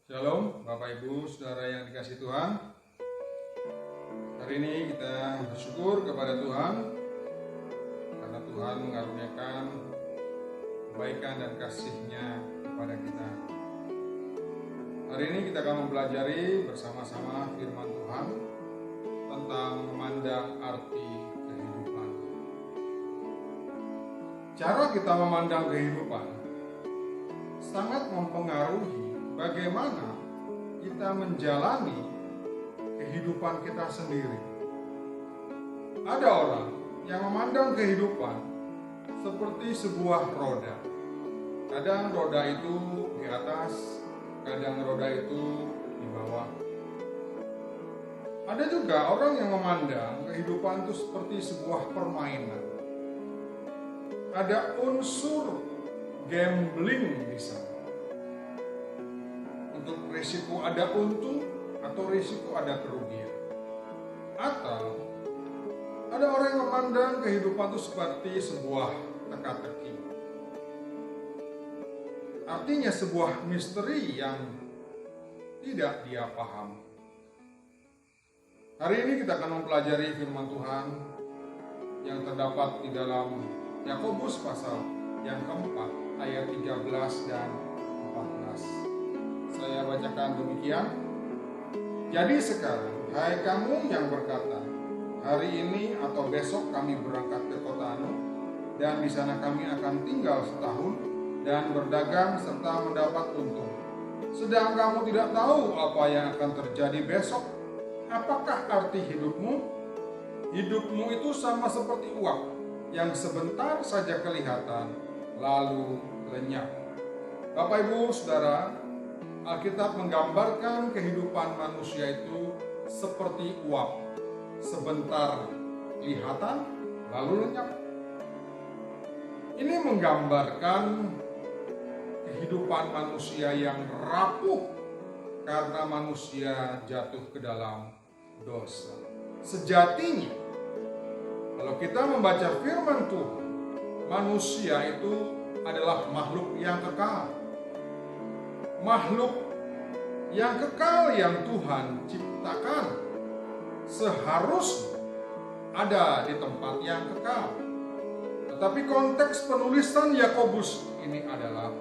Shalom Bapak Ibu Saudara yang dikasihi Tuhan. Hari ini kita bersyukur kepada Tuhan karena Tuhan mengaruniakan kebaikan dan kasih-Nya kepada kita. Hari ini kita akan mempelajari bersama-sama firman Tuhan tentang memandang arti kehidupan. Cara kita memandang kehidupan sangat mempengaruhi bagaimana kita menjalani kehidupan kita sendiri. Ada orang yang memandang kehidupan seperti sebuah roda. Kadang roda itu di atas, kadang roda itu di bawah. Ada juga orang yang memandang kehidupan itu seperti sebuah permainan. Ada unsur gambling di sana. Untuk risiko ada untung atau risiko ada kerugian. Atau ada orang yang memandang kehidupan itu seperti sebuah teka-teki. Artinya sebuah misteri yang tidak dia pahami. Hari ini kita akan mempelajari firman Tuhan yang terdapat di dalam Yakobus pasal yang keempat ayat 13 dan 14. Saya bacakan demikian. Jadi sekarang, hai kamu yang berkata, hari ini atau besok kami berangkat ke kota Anu, dan di sana kami akan tinggal setahun dan berdagang serta mendapat untung. Sedang kamu tidak tahu apa yang akan terjadi besok. Apakah arti hidupmu? Hidupmu itu sama seperti uap yang sebentar saja kelihatan lalu lenyap. Bapak Ibu Saudara, Alkitab menggambarkan kehidupan manusia itu seperti uap, sebentar kelihatan lalu lenyap. Ini menggambarkan kehidupan manusia yang rapuh karena manusia jatuh ke dalam dosa. Sejatinya, kalau kita membaca firman Tuhan, manusia itu adalah makhluk yang kekal. Makhluk yang kekal yang Tuhan ciptakan seharusnya ada di tempat yang kekal. Tetapi konteks penulisan Yakobus ini adalah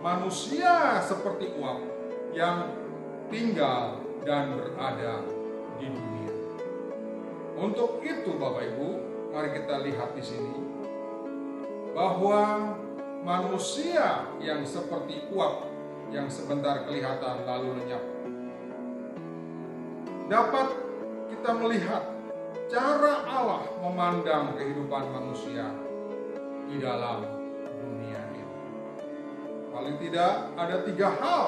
manusia seperti uap yang tinggal dan berada di dunia. Untuk itu Bapak Ibu, mari kita lihat di sini bahwa manusia yang seperti uap yang sebentar kelihatan lalu lenyap, dapat kita melihat cara Allah memandang kehidupan manusia di dalam dunia ini. Paling tidak ada 3 hal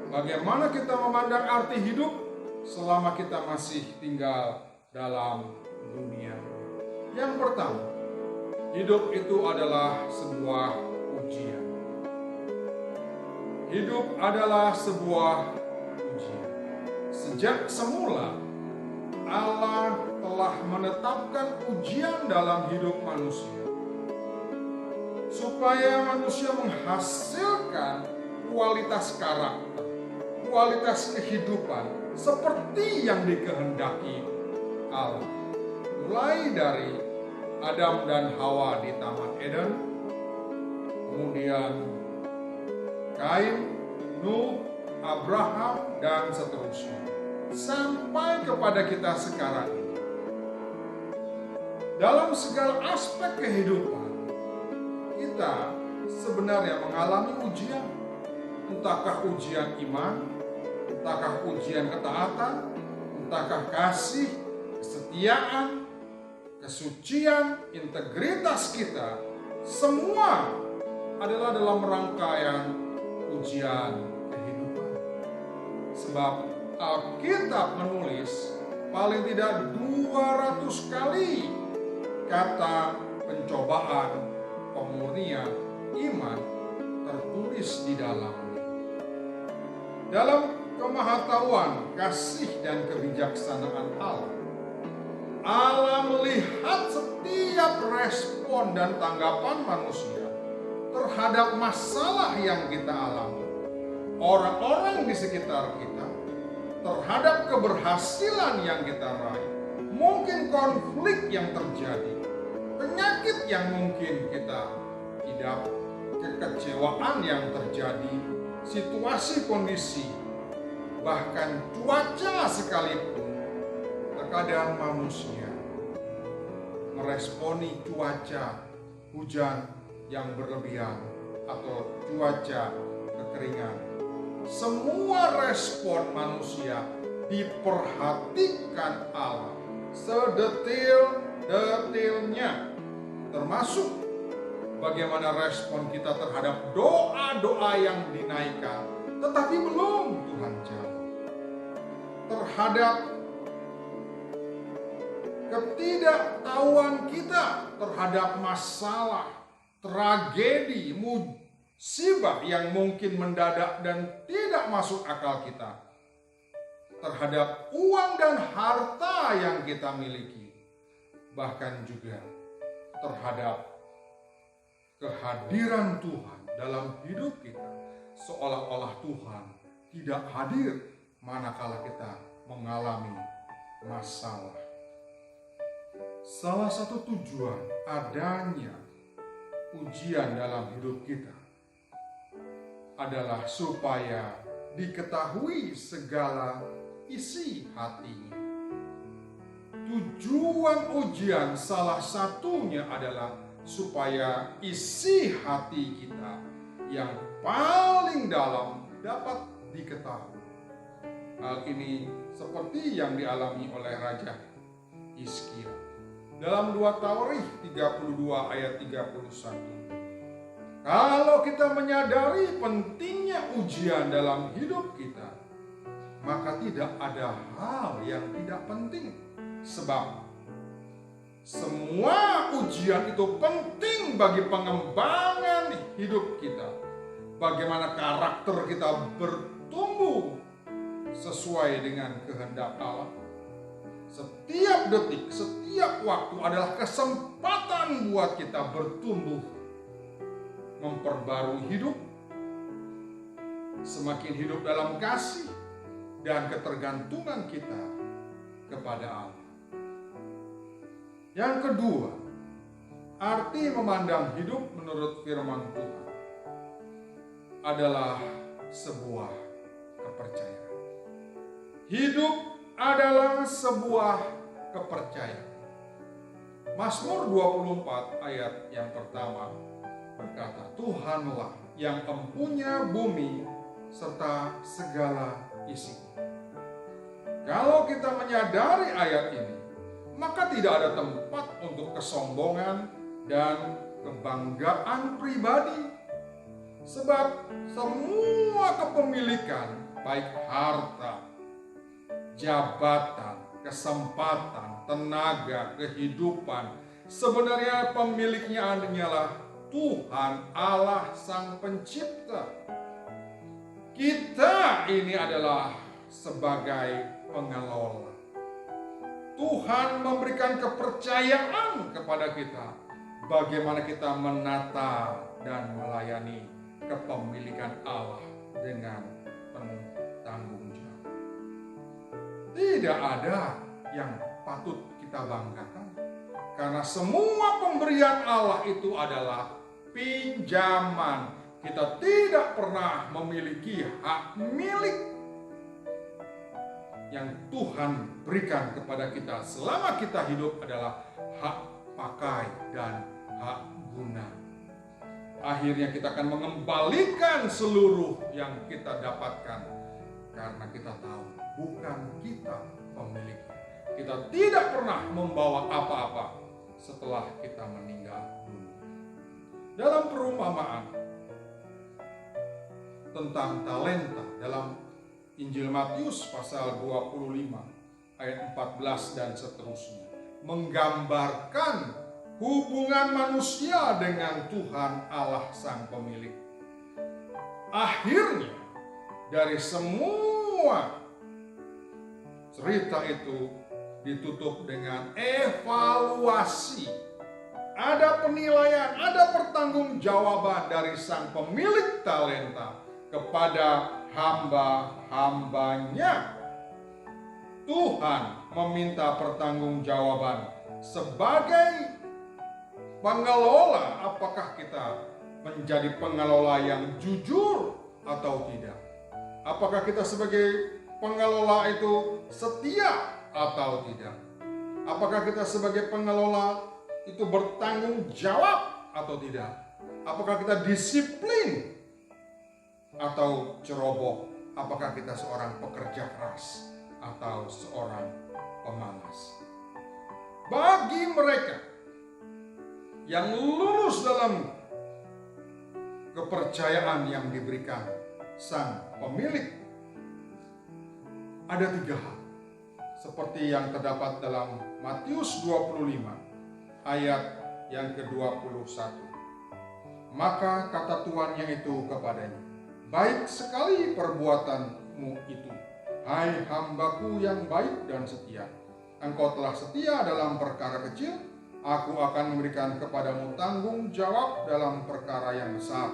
bagaimana kita memandang arti hidup selama kita masih tinggal dalam dunia. Yang pertama, hidup itu adalah sebuah ujian. Hidup adalah sebuah ujian. Sejak semula, Allah telah menetapkan ujian dalam hidup manusia, supaya manusia menghasilkan kualitas karakter, kualitas kehidupan seperti yang dikehendaki Allah. Mulai dari Adam dan Hawa di Taman Eden, kemudian Kain, Nuh, Abraham, dan seterusnya. Sampai kepada kita sekarang ini. Dalam segala aspek kehidupan, kita sebenarnya mengalami ujian. Entahkah ujian iman, entahkah ujian ketaatan, entahkah kasih, kesetiaan, kesucian, integritas kita. Semua adalah dalam rangkaian ujian kehidupan. Sebab Alkitab menulis paling tidak 200 kali kata pencobaan, pemurnian, iman tertulis di dalamnya. Dalam kemahatauan, kasih dan kebijaksanaan Allah, Allah melihat setiap respon dan tanggapan manusia terhadap masalah yang kita alami. orang-orang di sekitar kita, terhadap keberhasilan yang kita raih, mungkin konflik yang terjadi, penyakit yang mungkin kita hidup, kekecewaan yang terjadi, situasi kondisi, bahkan cuaca sekalipun. Terkadang manusia meresponi cuaca hujan yang berlebihan atau cuaca kekeringan. Semua respon manusia diperhatikan Allah sedetil-detilnya, termasuk bagaimana respon kita terhadap doa-doa yang dinaikkan, tetapi belum Tuhan jawab. Terhadap ketidaktahuan kita terhadap masalah, tragedi, musibah yang mungkin mendadak dan tidak masuk akal kita, terhadap uang dan harta yang kita miliki, bahkan juga terhadap kehadiran Tuhan dalam hidup kita, seolah-olah Tuhan tidak hadir manakala kita mengalami masalah. Salah satu tujuan adanya ujian dalam hidup kita adalah supaya diketahui segala isi hatinya. Tujuan ujian salah satunya adalah supaya isi hati kita yang paling dalam dapat diketahui. Hal ini seperti yang dialami oleh Raja Hizkia dalam 2 Tawarikh 32 ayat 31. Kalau kita menyadari pentingnya ujian dalam hidup kita, maka tidak ada hal yang tidak penting. Sebab semua ujian itu penting bagi pengembangan hidup kita. Bagaimana karakter kita bertumbuh sesuai dengan kehendak Allah. Setiap detik, setiap waktu adalah kesempatan buat kita bertumbuh, memperbarui hidup, semakin hidup dalam kasih dan ketergantungan kita kepada Allah. Yang kedua, arti memandang hidup menurut firman Tuhan adalah sebuah kepercayaan. Hidup adalah sebuah kepercayaan. Mazmur 24 ayat yang pertama berkata, Tuhanlah yang empunya bumi serta segala isinya. Kalau kita menyadari ayat ini, maka tidak ada tempat untuk kesombongan dan kebanggaan pribadi. Sebab semua kepemilikan, baik harta, jabatan, kesempatan, tenaga, kehidupan, sebenarnya pemiliknya hanyalah Tuhan Allah Sang Pencipta. Kita ini adalah sebagai pengelola. Tuhan memberikan kepercayaan kepada kita bagaimana kita menata dan melayani kepemilikan Allah dengan penuh tanggung jawab. Tidak ada yang patut kita banggakan, karena semua pemberian Allah itu adalah pinjaman. Kita tidak pernah memiliki hak milik yang Tuhan berikan kepada kita selama kita hidup adalah hak pakai dan hak guna. Akhirnya kita akan mengembalikan seluruh yang kita dapatkan karena kita tahu bukan kita pemiliknya. Kita tidak pernah membawa apa-apa setelah kita meninggal dunia. Dalam perumpamaan tentang talenta dalam Injil Matius pasal 25 ayat 14 dan seterusnya menggambarkan hubungan manusia dengan Tuhan Allah Sang Pemilik. Akhirnya dari semua cerita itu ditutup dengan evaluasi. Ada penilaian, ada pertanggungjawaban dari sang pemilik talenta kepada hamba-hambanya. Tuhan meminta pertanggungjawaban sebagai pengelola. Apakah kita menjadi pengelola yang jujur atau tidak? Apakah kita sebagai pengelola itu setia atau tidak? Apakah kita sebagai pengelola itu bertanggung jawab atau tidak? Apakah kita disiplin atau ceroboh? Apakah kita seorang pekerja keras atau seorang pemalas? Bagi mereka yang lulus dalam kepercayaan yang diberikan sang pemilik, ada 3 hal. Seperti yang terdapat dalam Matius 25 ayat yang ke-21. Maka kata tuannya itu kepadanya, baik sekali perbuatanmu itu, hai hambaku yang baik dan setia. Engkau telah setia dalam perkara kecil, aku akan memberikan kepadamu tanggung jawab dalam perkara yang besar.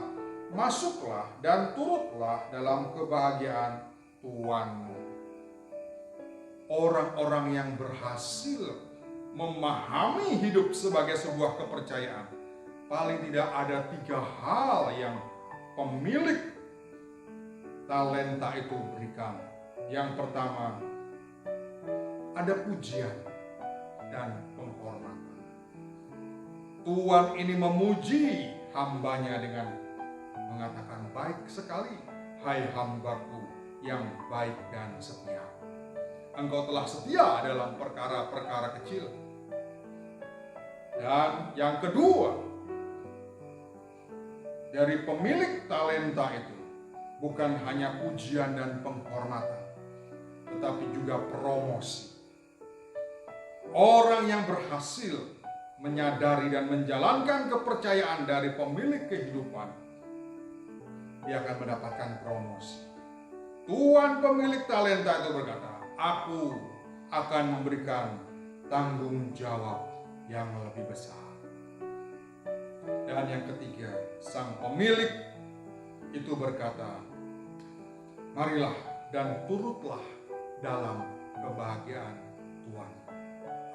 Masuklah dan turutlah dalam kebahagiaan Tuanmu. Orang-orang yang berhasil memahami hidup sebagai sebuah kepercayaan, paling tidak ada 3 hal yang pemilik talenta itu berikan. Yang pertama, ada pujian dan penghormatan. Tuan ini memuji hambanya dengan mengatakan, baik sekali, hai hambaku yang baik dan setia. Engkau telah setia dalam perkara-perkara kecil. Dan yang kedua, dari pemilik talenta itu bukan hanya pujian dan penghormatan, tetapi juga promosi. Orang yang berhasil menyadari dan menjalankan kepercayaan dari pemilik kehidupan, dia akan mendapatkan promosi. Tuan pemilik talenta itu berkata, aku akan memberikan tanggung jawab yang lebih besar. Dan yang ketiga, sang pemilik itu berkata, marilah dan turutlah dalam kebahagiaan Tuhan.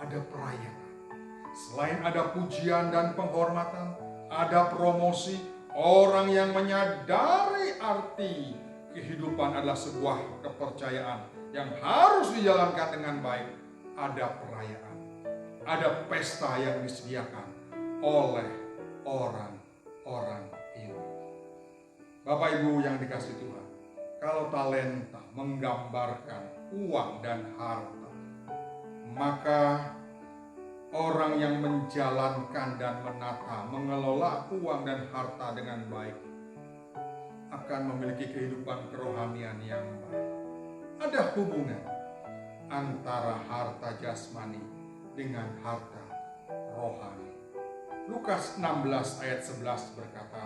Ada perayaan. Selain ada pujian dan penghormatan, ada promosi. Orang yang menyadari arti kehidupan adalah sebuah kepercayaan yang harus dijalankan dengan baik. Ada perayaan, ada pesta yang disediakan oleh orang-orang ini. Bapak Ibu yang dikasihi Tuhan, kalau talenta menggambarkan uang dan harta, maka orang yang menjalankan dan menata, mengelola uang dan harta dengan baik akan memiliki kehidupan kerohanian yang baik. Ada hubungan antara harta jasmani dengan harta rohani. Lukas 16 ayat 11 berkata,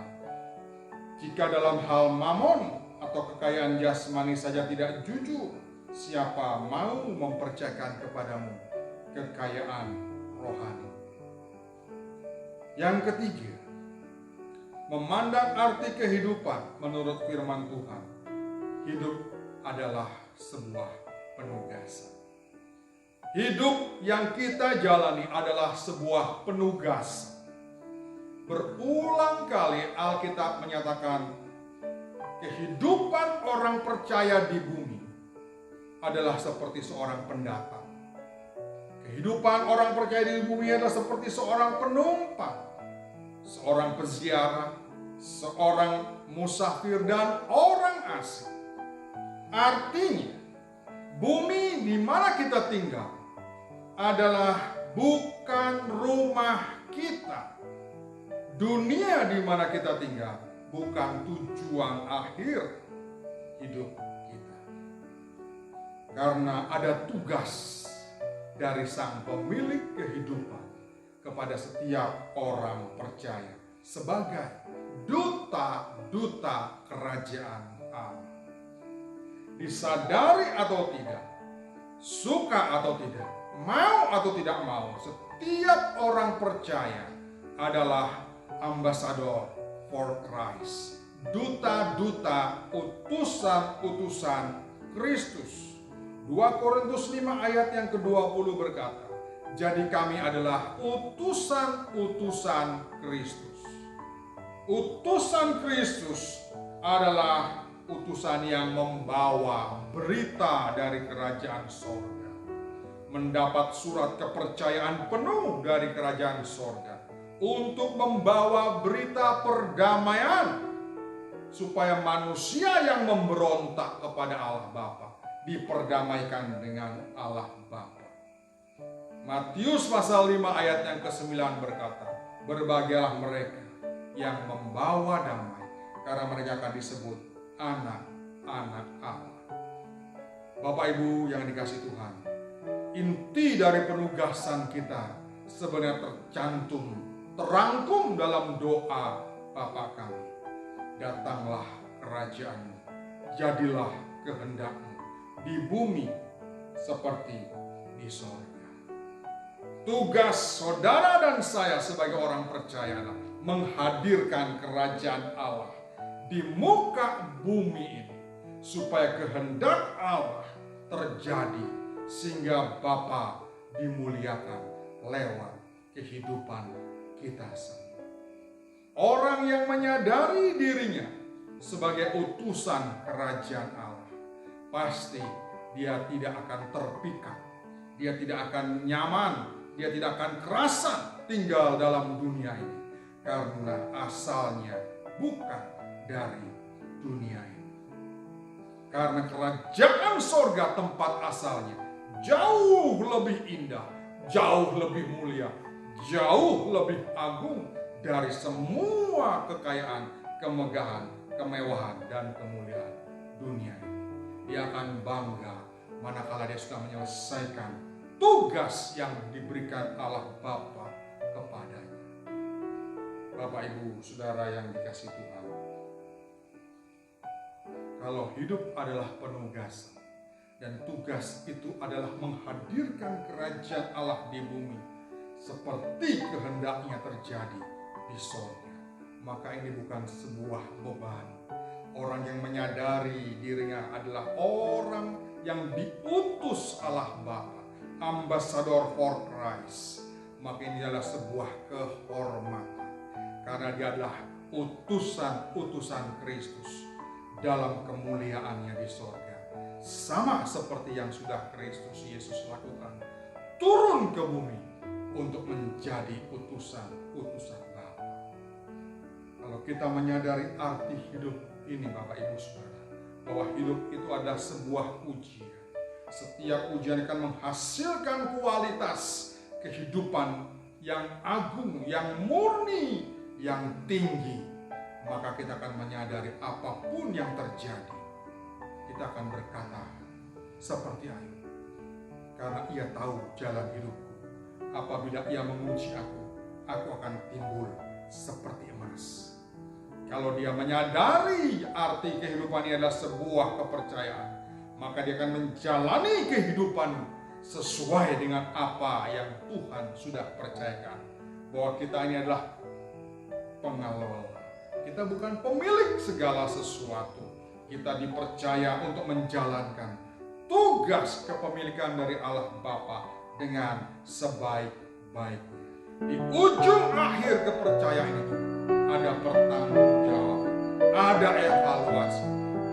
jika dalam hal mamon atau kekayaan jasmani saja tidak jujur, siapa mau mempercayakan kepadamu kekayaan rohani? Yang ketiga, memandang arti kehidupan menurut firman Tuhan. Hidup adalah sebuah penugasan. Hidup yang kita jalani adalah sebuah penugasan. Berulang kali Alkitab menyatakan kehidupan orang percaya di bumi adalah seperti seorang pendatang. Kehidupan orang percaya di bumi adalah seperti seorang penumpang, seorang peziarah, seorang musafir, dan orang asing. Artinya, bumi di mana kita tinggal adalah bukan rumah kita. Dunia di mana kita tinggal bukan tujuan akhir hidup kita. Karena ada tugas dari sang pemilik kehidupan kepada setiap orang percaya sebagai duta-duta kerajaan Allah. Disadari atau tidak, suka atau tidak, mau atau tidak mau, setiap orang percaya adalah ambassador for Christ, duta-duta, utusan-utusan Kristus. 2 Korintus 5 ayat yang ke-20 berkata, jadi kami adalah utusan-utusan Kristus. Utusan Kristus adalah utusan yang membawa berita dari kerajaan sorga. Mendapat surat kepercayaan penuh dari kerajaan sorga untuk membawa berita perdamaian supaya manusia yang memberontak kepada Allah Bapa diperdamaikan dengan Allah Bapa. Matius pasal 5 ayat yang ke-9 berkata, berbahagialah mereka yang membawa damai, karena mereka akan disebut anak-anak Allah. Bapak Ibu yang dikasihi Tuhan, inti dari penugasan kita sebenarnya terangkum dalam doa Bapa kami. Datanglah kerajaan-Mu, jadilah kehendak-Mu di bumi seperti di sorga. Tugas saudara dan saya sebagai orang percaya adalah menghadirkan kerajaan Allah di muka bumi ini, supaya kehendak Allah terjadi sehingga Bapa dimuliakan lewat kehidupan kita semua. Orang yang menyadari dirinya sebagai utusan kerajaan Allah, pasti dia tidak akan terpikat, dia tidak akan nyaman, dia tidak akan kerasan tinggal dalam dunia ini, karena asalnya bukan dari dunia ini. Karena kerajaan sorga tempat asalnya jauh lebih indah, jauh lebih mulia, jauh lebih agung dari semua kekayaan, kemegahan, kemewahan, dan kemuliaan dunia ini. Dia akan bangga manakala dia sudah menyelesaikan tugas yang diberikan Allah Bapa kepadanya. Bapak, Ibu, Saudara yang dikasihi Tuhan, kalau hidup adalah penugasan dan tugas itu adalah menghadirkan kerajaan Allah di bumi seperti kehendaknya terjadi di sorga, maka ini bukan sebuah beban. Orang yang menyadari dirinya adalah orang yang diutus Allah Bapa, ambassador for Christ, maka ini adalah sebuah kehormatan, karena dia adalah utusan-utusan Kristus dalam kemuliaannya di sorga, sama seperti yang sudah Kristus Yesus lakukan, turun ke bumi untuk menjadi utusan-utusan Bapa. Kalau kita menyadari arti hidup ini, Bapak Ibu Saudara, bahwa hidup itu adalah sebuah ujian. Setiap ujian akan menghasilkan kualitas kehidupan yang agung, yang murni, yang tinggi. Maka kita akan menyadari apapun yang terjadi, kita akan berkata seperti Ayub, karena ia tahu jalan hidupku. Apabila ia menguji aku akan timbul seperti emas. Kalau dia menyadari arti kehidupan ini adalah sebuah kepercayaan, maka dia akan menjalani kehidupan sesuai dengan apa yang Tuhan sudah percayakan. Bahwa kita ini adalah pengelola. Kita bukan pemilik segala sesuatu. Kita dipercaya untuk menjalankan tugas kepemilikan dari Allah Bapa dengan sebaik-baiknya. Di ujung akhir kepercayaan itu ada pertanggungjawaban, ada evaluasi.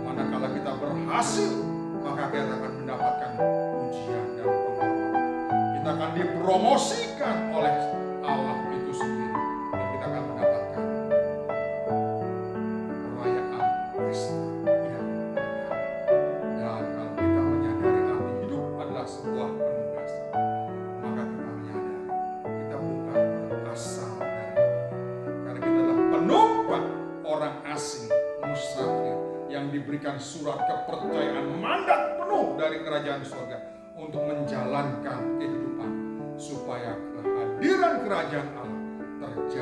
Manakala kita berhasil, maka kita akan mendapatkan pujian dan penghormatan. Kita akan dipromosikan oleh Allah itu sendiri, dan kita akan mendapatkan perayaan pesta yang megah. Dan kalau kita menyadari arti hidup adalah sebuah penugasan, maka kita menyadari kita bukan berasal dari dunia, karena kita adalah penumpang, orang asing, musafir yang diberikan surat kepercayaan mandat penuh dari kerajaan surga untuk menjalankan kehidupan supaya kehadiran kerajaan Allah terjadi